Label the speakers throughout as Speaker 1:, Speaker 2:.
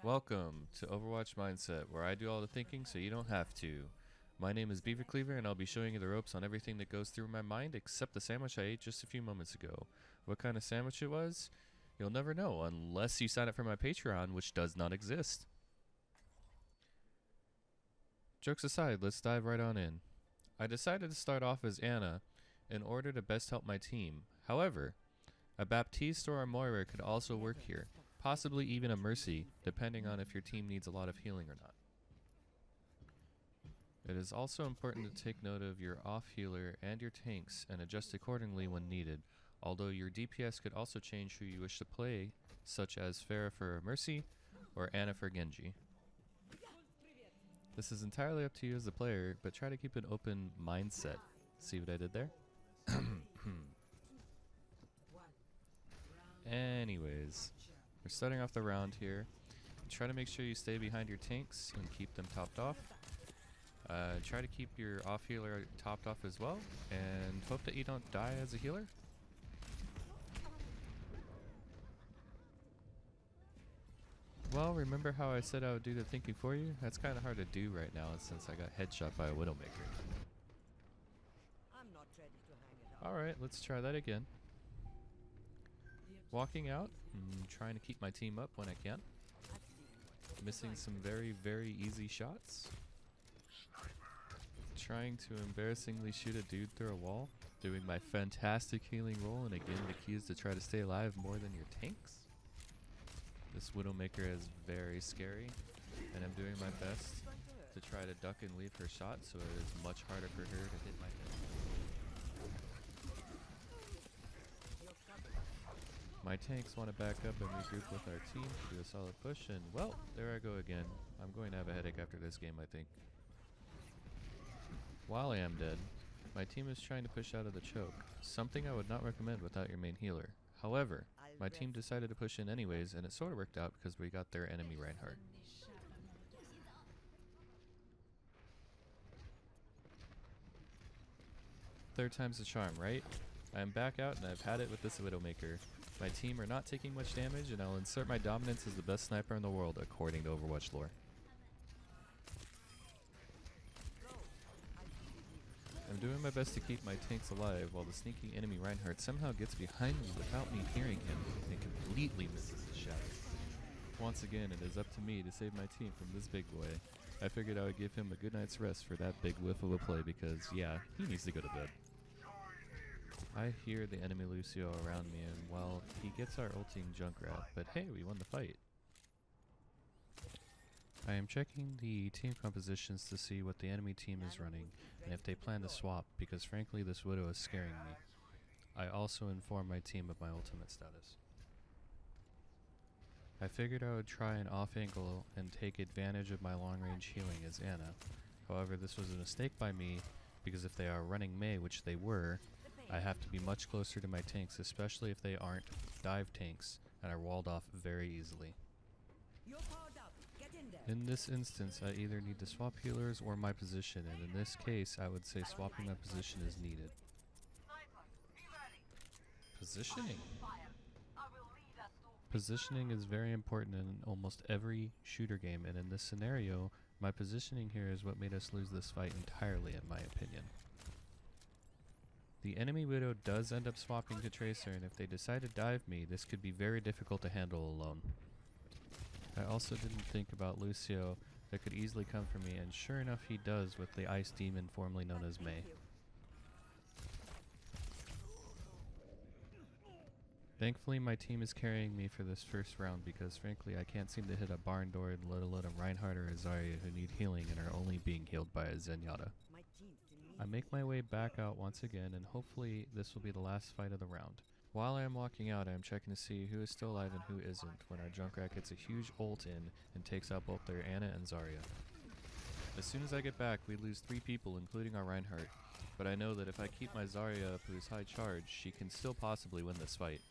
Speaker 1: Welcome to Overwatch Mindset, where I do all the thinking so you don't have to. My name is Beaver Cleaver, and I'll be showing you the ropes on everything that goes through my mind except the sandwich I ate just a few moments ago. What kind of sandwich it was? You'll never know unless you sign up for my Patreon, which does not exist. Jokes aside, let's dive right on in. I decided to start off as Anna in order to best help my team. However, a Baptiste or a Moira could also work here. Possibly even a Mercy, depending on if your team needs a lot of healing or not. It is also important to take note of your off healer and your tanks and adjust accordingly when needed, although your DPS could also change who you wish to play, such as Pharah for Mercy or Anna for Genji. This is entirely up to you as the player, but try to keep an open mindset. See what I did there? Anyways, we're starting off the round here. Try to make sure you stay behind your tanks and keep them topped off. Try to keep your off healer topped off as well, and hope that you don't die as a healer. Well, remember how I said I would do the thinking for you? That's kind of hard to do right now since I got headshot by a Widowmaker. Alright, let's try that again. Walking out, trying to keep my team up when I can. Missing some very, very easy shots. Trying to embarrassingly shoot a dude through a wall. Doing my fantastic healing roll, and again the key is to try to stay alive more than your tanks. This Widowmaker is very scary, and I'm doing my best to try to duck and leave her shot so it is much harder for her to hit my head. My tanks want to back up and regroup with our team to do a solid push, and well, there I go again. I'm going to have a headache after this game, I think. While I am dead, my team is trying to push out of the choke, something I would not recommend without your main healer. However, my team decided to push in anyways, and it sort of worked out because we got their enemy Reinhardt. Third time's the charm, right? I am back out and I've had it with this Widowmaker. My team are not taking much damage, and I'll insert my dominance as the best sniper in the world according to Overwatch lore. I'm doing my best to keep my tanks alive while the sneaking enemy Reinhardt somehow gets behind me without me hearing him and completely misses his shadow. Once again, it is up to me to save my team from this big boy. I figured I would give him a good night's rest for that big whiff of a play because, yeah, he needs to go to bed. I hear the enemy Lucio around me, and well, he gets our ulting Junkrat, but hey, we won the fight. I am checking the team compositions to see what the enemy team is running, and if they plan to swap, because frankly this Widow is scaring me. I also inform my team of my ultimate status. I figured I would try an off angle and take advantage of my long range healing as Anna. However, this was a mistake by me, because if they are running Mei, which they were, I have to be much closer to my tanks, especially if they aren't dive tanks and are walled off very easily. In this instance, I either need to swap healers or my position, and in this case, I would say swapping my position is needed. Positioning. Positioning is very important in almost every shooter game, and in this scenario, my positioning here is what made us lose this fight entirely, in my opinion. The enemy Widow does end up swapping to Tracer, and if they decide to dive me, this could be very difficult to handle alone. I also didn't think about Lucio that could easily come for me, and sure enough he does with the Ice Demon formerly known as Mei. Thankfully my team is carrying me for this first round because frankly I can't seem to hit a barn door, let alone a Reinhardt or a Zarya who need healing and are only being healed by a Zenyatta. I make my way back out once again, and hopefully this will be the last fight of the round. While I am walking out, I am checking to see who is still alive and who isn't when our Junkrat gets a huge ult in and takes out both their Anna and Zarya. As soon as I get back, we lose 3 people including our Reinhardt, but I know that if I keep my Zarya up who's high charge, she can still possibly win this fight.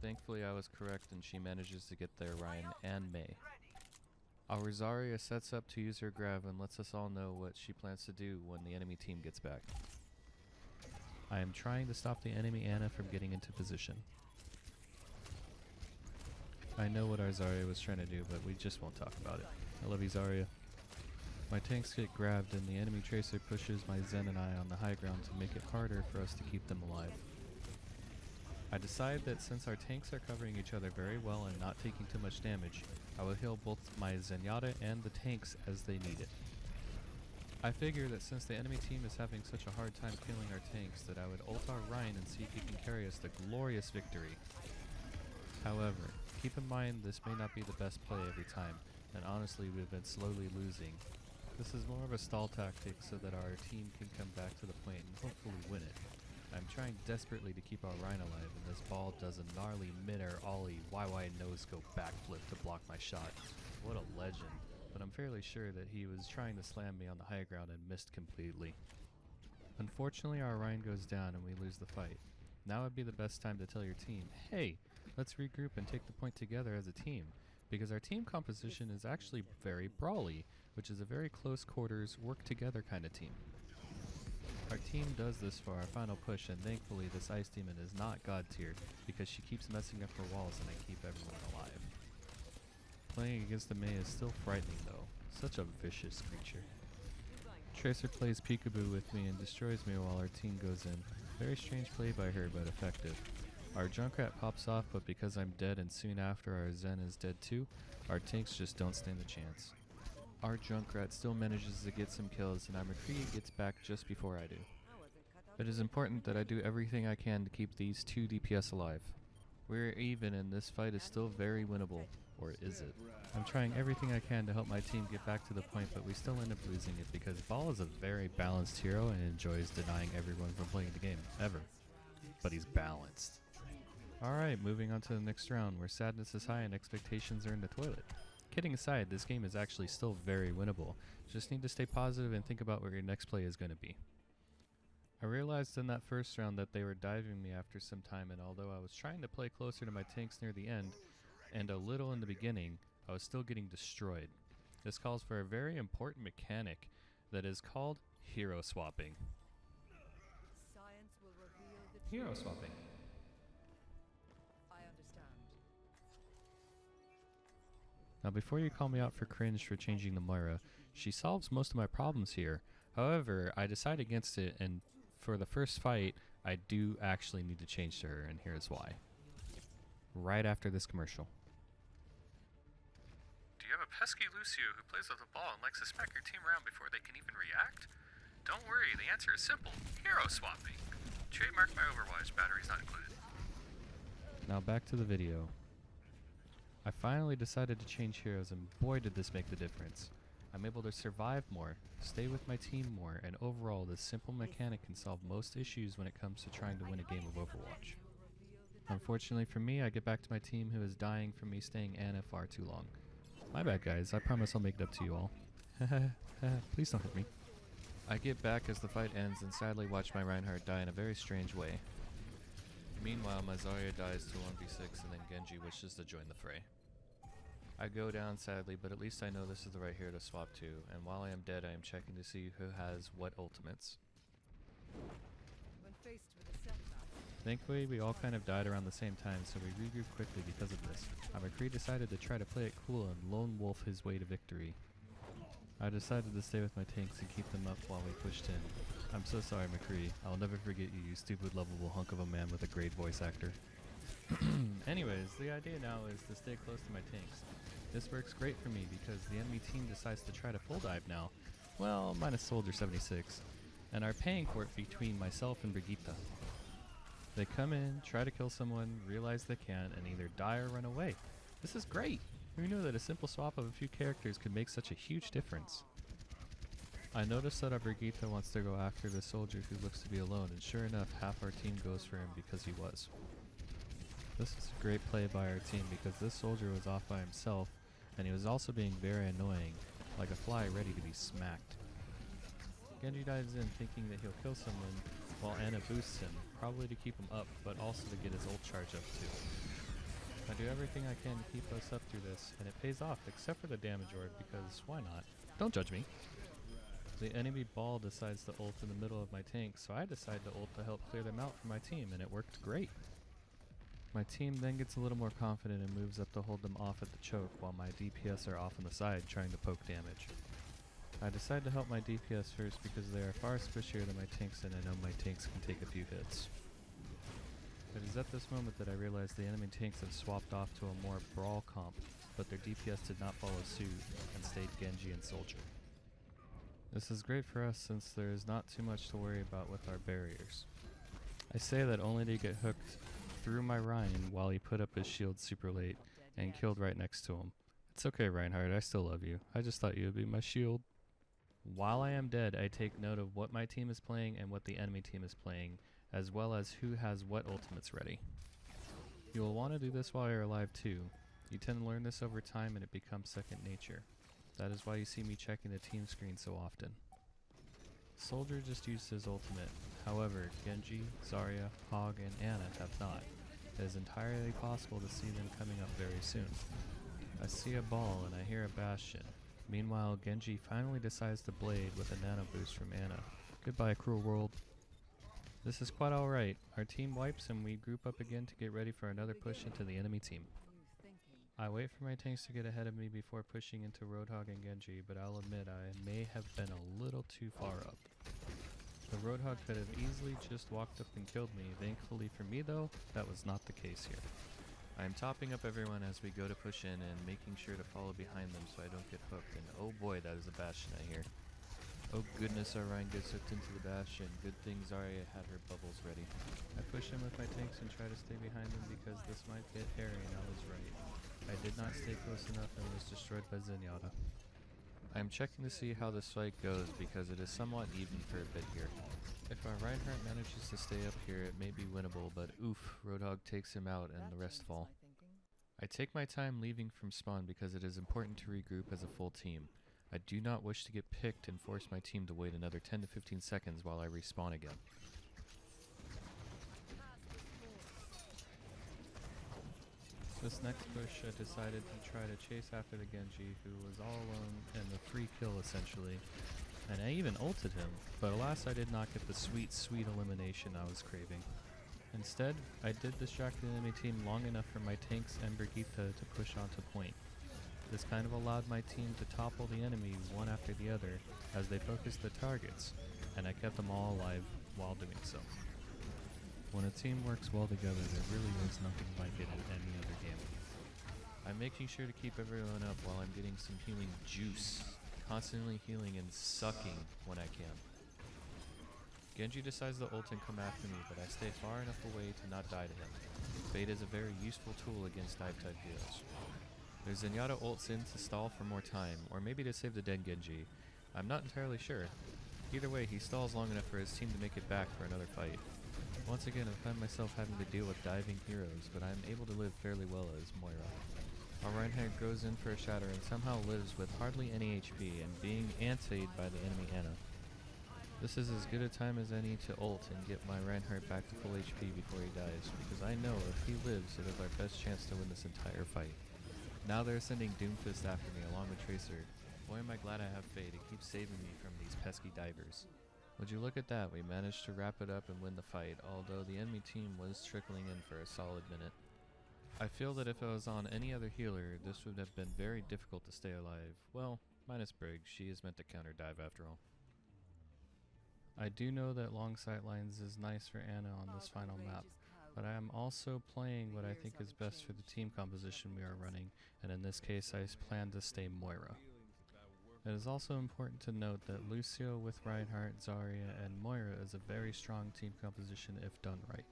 Speaker 1: Thankfully I was correct and she manages to get their Ryan and Mei. Our Zarya sets up to use her grav and lets us all know what she plans to do when the enemy team gets back. I am trying to stop the enemy Anna from getting into position. I know what our Zarya was trying to do, but we just won't talk about it. I love you, Zarya. My tanks get grabbed and the enemy tracer pushes my Zen and I on the high ground to make it harder for us to keep them alive. I decide that since our tanks are covering each other very well and not taking too much damage, I will heal both my Zenyatta and the tanks as they need it. I figure that since the enemy team is having such a hard time killing our tanks that I would ult our Ryan and see if he can carry us to glorious victory. However, keep in mind this may not be the best play every time, and honestly we've been slowly losing. This is more of a stall tactic so that our team can come back to the point and hopefully win it. I'm trying desperately to keep our Ryan alive, and this ball does a gnarly mid-air ollie YY no-scope backflip to block my shot. What a legend. But I'm fairly sure that he was trying to slam me on the high ground and missed completely. Unfortunately, our Ryan goes down and we lose the fight. Now would be the best time to tell your team, hey, let's regroup and take the point together as a team, because our team composition is actually very brawly, which is a very close quarters, work together kind of team. Our team does this for our final push, and thankfully this Ice Demon is not God tiered because she keeps messing up her walls and I keep everyone alive. Playing against the Mei is still frightening though, such a vicious creature. Tracer plays peekaboo with me and destroys me while our team goes in. Very strange play by her, but effective. Our Junkrat pops off, but because I'm dead and soon after our Zen is dead too, our tanks just don't stand a chance. Our Junkrat still manages to get some kills and our McCree gets back just before I do. It is important that I do everything I can to keep these two DPS alive. We're even and this fight is still very winnable. Or is it? I'm trying everything I can to help my team get back to the point, but we still end up losing it because Ball is a very balanced hero and enjoys denying everyone from playing the game, ever. But he's balanced. Alright, moving on to the next round, where sadness is high and expectations are in the toilet. Kidding aside, this game is actually still very winnable. Just need to stay positive and think about where your next play is going to be. I realized in that first round that they were diving me after some time, and although I was trying to play closer to my tanks near the end, and a little in the beginning, I was still getting destroyed. This calls for a very important mechanic that is called hero swapping.
Speaker 2: Science will reveal the
Speaker 1: Hero
Speaker 2: truth.
Speaker 1: swapping.
Speaker 2: I understand.
Speaker 1: Now before you call me out for cringe for changing the Moira, she solves most of my problems here. However, I decide against it, and for the first fight, I do actually need to change to her, and here's why. Right after this commercial.
Speaker 3: Do you have a pesky Lucio who plays with the ball and likes to smack your team around before they can even react? Don't worry, the answer is simple. Hero swapping. Trademark by Overwatch, batteries not included.
Speaker 1: Now back to the video. I finally decided to change heroes, and boy did this make the difference. I'm able to survive more, stay with my team more, and overall this simple mechanic can solve most issues when it comes to trying to win a game of Overwatch. Unfortunately for me, I get back to my team who is dying from me staying Ana far too long. My bad guys, I promise I'll make it up to you all. Please don't hurt me. I get back as the fight ends and sadly watch my Reinhardt die in a very strange way. Meanwhile, my Zarya dies to 1v6 and then Genji wishes to join the fray. I go down sadly, but at least I know this is the right hero to swap to, and while I am dead I am checking to see who has what ultimates.
Speaker 2: When faced with a setback,
Speaker 1: Thankfully, we all kind of died around the same time, so we regrouped quickly because of this. McCree decided to try to play it cool and lone wolf his way to victory. I decided to stay with my tanks and keep them up while we pushed in. I'm so sorry, McCree. I'll never forget you, you stupid lovable hunk of a man with a great voice actor. Anyways, the idea now is to stay close to my tanks. This works great for me because the enemy team decides to try to full dive now. Well, minus Soldier 76. And are paying for it between myself and Brigitte. They come in, try to kill someone, realize they can't, and either die or run away. This is great! Who knew that a simple swap of a few characters could make such a huge difference? I noticed that our Brigitte wants to go after the soldier who looks to be alone, and sure enough, half our team goes for him because he was. This is a great play by our team because this soldier was off by himself, and he was also being very annoying, like a fly ready to be smacked. Genji dives in thinking that he'll kill someone, while Ana boosts him, probably to keep him up, but also to get his ult charge up too. I do everything I can to keep us up through this, and it pays off, except for the damage orb, because why not? Don't judge me. The enemy ball decides to ult in the middle of my tank, so I decide to ult to help clear them out for my team, and it worked great. My team then gets a little more confident and moves up to hold them off at the choke while my DPS are off on the side trying to poke damage. I decide to help my DPS first because they are far squishier than my tanks and I know my tanks can take a few hits. It is at this moment that I realize the enemy tanks have swapped off to a more brawl comp, but their DPS did not follow suit and stayed Genji and Soldier. This is great for us since there is not too much to worry about with our barriers. I say that only to get hooked through my Ryan while he put up his shield super late and killed right next to him. It's okay, Reinhardt, I still love you. I just thought you would be my shield. While I am dead, I take note of what my team is playing and what the enemy team is playing, as well as who has what ultimates ready. You will want to do this while you're alive too. You tend to learn this over time and it becomes second nature. That is why you see me checking the team screen so often. Soldier just used his ultimate. However, Genji, Zarya, Hog, and Ana have not. It is entirely possible to see them coming up very soon. I see a ball and I hear a bastion. Meanwhile, Genji finally decides to blade with a nano boost from Ana. Goodbye, cruel world. This is quite alright. Our team wipes and we group up again to get ready for another push into the enemy team. I wait for my tanks to get ahead of me before pushing into Roadhog and Genji, but I'll admit I may have been a little too far up. The Roadhog could have easily just walked up and killed me. Thankfully for me though, that was not the case here. I am topping up everyone as we go to push in and making sure to follow behind them so I don't get hooked, and oh boy, that is a bastion I hear. Oh goodness, our Ryan gets hooked into the bastion. Good thing Zarya had her bubbles ready. I push in with my tanks and try to stay behind them because this might get hairy, and I was right. I did not stay close enough and was destroyed by Zenyatta. I am checking to see how this fight goes because it is somewhat even for a bit here. If our Reinhardt manages to stay up here, it may be winnable, but oof, Roadhog takes him out and the rest fall. I take my time leaving from spawn because it is important to regroup as a full team. I do not wish to get picked and force my team to wait another 10 to 15 seconds while I respawn again. This next push, I decided to try to chase after the Genji, who was all alone and the free kill essentially. And I even ulted him, but alas I did not get the sweet, sweet elimination I was craving. Instead, I did distract the enemy team long enough for my tanks and Brigitte to push onto point. This kind of allowed my team to topple the enemy one after the other as they focused the targets, and I kept them all alive while doing so. When a team works well together, there really is nothing like it in any other game. I'm making sure to keep everyone up while I'm getting some healing juice, constantly healing and sucking when I can. Genji decides to ult and come after me, but I stay far enough away to not die to him. Fade is a very useful tool against dive type heroes. There's Zenyatta ults in to stall for more time, or maybe to save the dead Genji. I'm not entirely sure. Either way, he stalls long enough for his team to make it back for another fight. Once again, I find myself having to deal with diving heroes, but I'm able to live fairly well as Moira. Our Reinhardt goes in for a shatter and somehow lives with hardly any HP and being antied by the enemy Ana. This is as good a time as any to ult and get my Reinhardt back to full HP before he dies, because I know if he lives, it is our best chance to win this entire fight. Now they're sending Doomfist after me along with Tracer. Boy am I glad I have Fade, it keeps saving me from these pesky divers. Would you look at that, we managed to wrap it up and win the fight, although the enemy team was trickling in for a solid minute. I feel that if I was on any other healer, this would have been very difficult to stay alive. Well, minus Briggs, she is meant to counter dive after all. I do know that long sightlines is nice for Ana on this final map, but I am also playing what I think is best for the team composition we are running, and in this case I plan to stay Moira. It is also important to note that Lucio with Reinhardt, Zarya, and Moira is a very strong team composition if done right.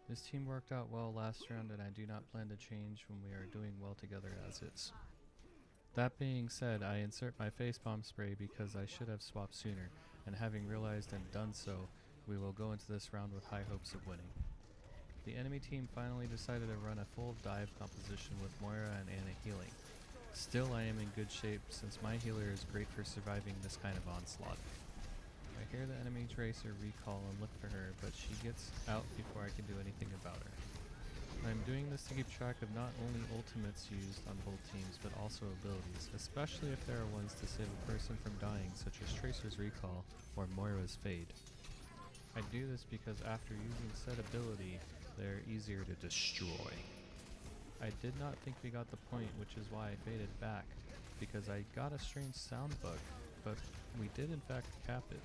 Speaker 1: This team worked out well last round and I do not plan to change when we are doing well together as is. That being said, I insert my facepalm spray because I should have swapped sooner, and having realized and done so, we will go into this round with high hopes of winning. The enemy team finally decided to run a full dive composition with Moira and Ana healing. Still I am in good shape since my healer is great for surviving this kind of onslaught. I hear the enemy Tracer recall and look for her, but she gets out before I can do anything about her. I am doing this to keep track of not only ultimates used on both teams, but also abilities, especially if there are ones to save a person from dying, such as Tracer's recall or Moira's fade. I do this because after using said ability, they're easier to destroy. I did not think we got the point, which is why I faded back, because I got a strange sound bug, but we did in fact cap it.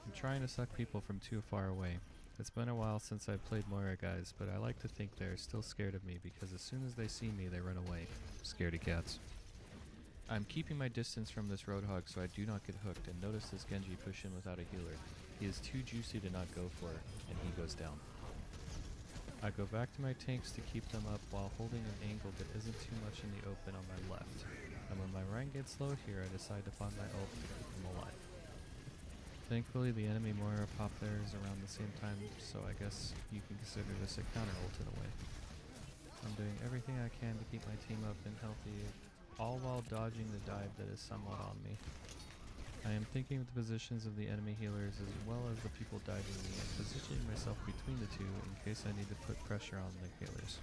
Speaker 1: I'm trying to suck people from too far away. It's been a while since I've played Moira, guys, but I like to think they're still scared of me because as soon as they see me, they run away. Scaredy cats. I'm keeping my distance from this Roadhog so I do not get hooked, and notice this Genji push in without a healer. He is too juicy to not go for it, and he goes down. I go back to my tanks to keep them up while holding an angle that isn't too much in the open on my left. And when my Rhine gets low here, I decide to find my ult to keep him alive. Thankfully, the enemy Moira popped theirs around the same time, so I guess you can consider this a counter ult in a way. I'm doing everything I can to keep my team up and healthy, all while dodging the dive that is somewhat on me. I am thinking of the positions of the enemy healers as well as the people diving me and positioning myself between the two in case I need to put pressure on the healers.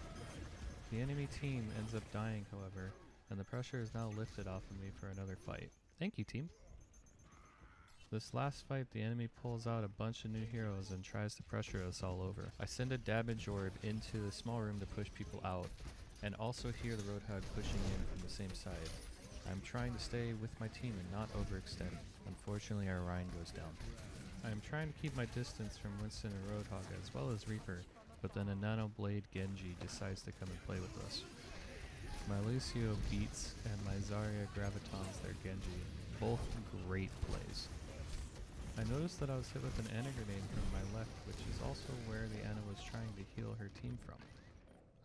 Speaker 1: The enemy team ends up dying, however, and the pressure is now lifted off of me for another fight. Thank you, team. This last fight, the enemy pulls out a bunch of new heroes and tries to pressure us all over. I send a damage orb into the small room to push people out, and also hear the Roadhog pushing in from the same side. I'm trying to stay with my team and not overextend. Unfortunately, our Rhine goes down. I am trying to keep my distance from Winston and Roadhog as well as Reaper, but then a Nano Blade Genji decides to come and play with us. My Lucio beats and my Zarya Gravitons their Genji. Both great plays. I noticed that I was hit with an Ana grenade from my left, which is also where the Ana was trying to heal her team from.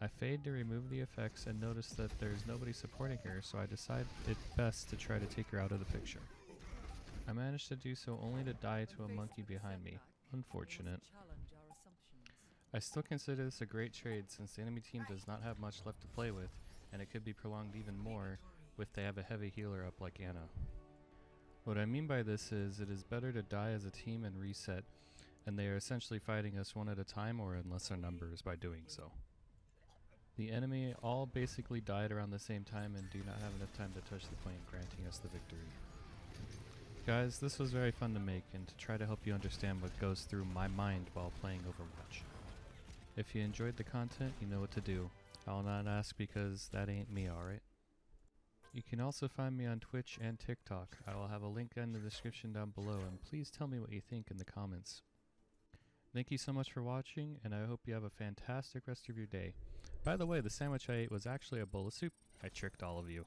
Speaker 1: I fade to remove the effects and notice that there's nobody supporting her, so I decide it best to try to take her out of the picture. I managed to do so only to die to a monkey behind me. Unfortunate. I still consider this a great trade since the enemy team does not have much left to play with, and it could be prolonged even more if they have a heavy healer up like Ana. What I mean by this is it is better to die as a team and reset, and they are essentially fighting us one at a time or in lesser numbers by doing so. The enemy all basically died around the same time and do not have enough time to touch the point, granting us the victory. Guys, this was very fun to make and to try to help you understand what goes through my mind while playing Overwatch. If you enjoyed the content, you know what to do. I'll not ask because that ain't me, alright? You can also find me on Twitch and TikTok. I will have a link in the description down below, and please tell me what you think in the comments. Thank you so much for watching, and I hope you have a fantastic rest of your day. By the way, the sandwich I ate was actually a bowl of soup. I tricked all of you.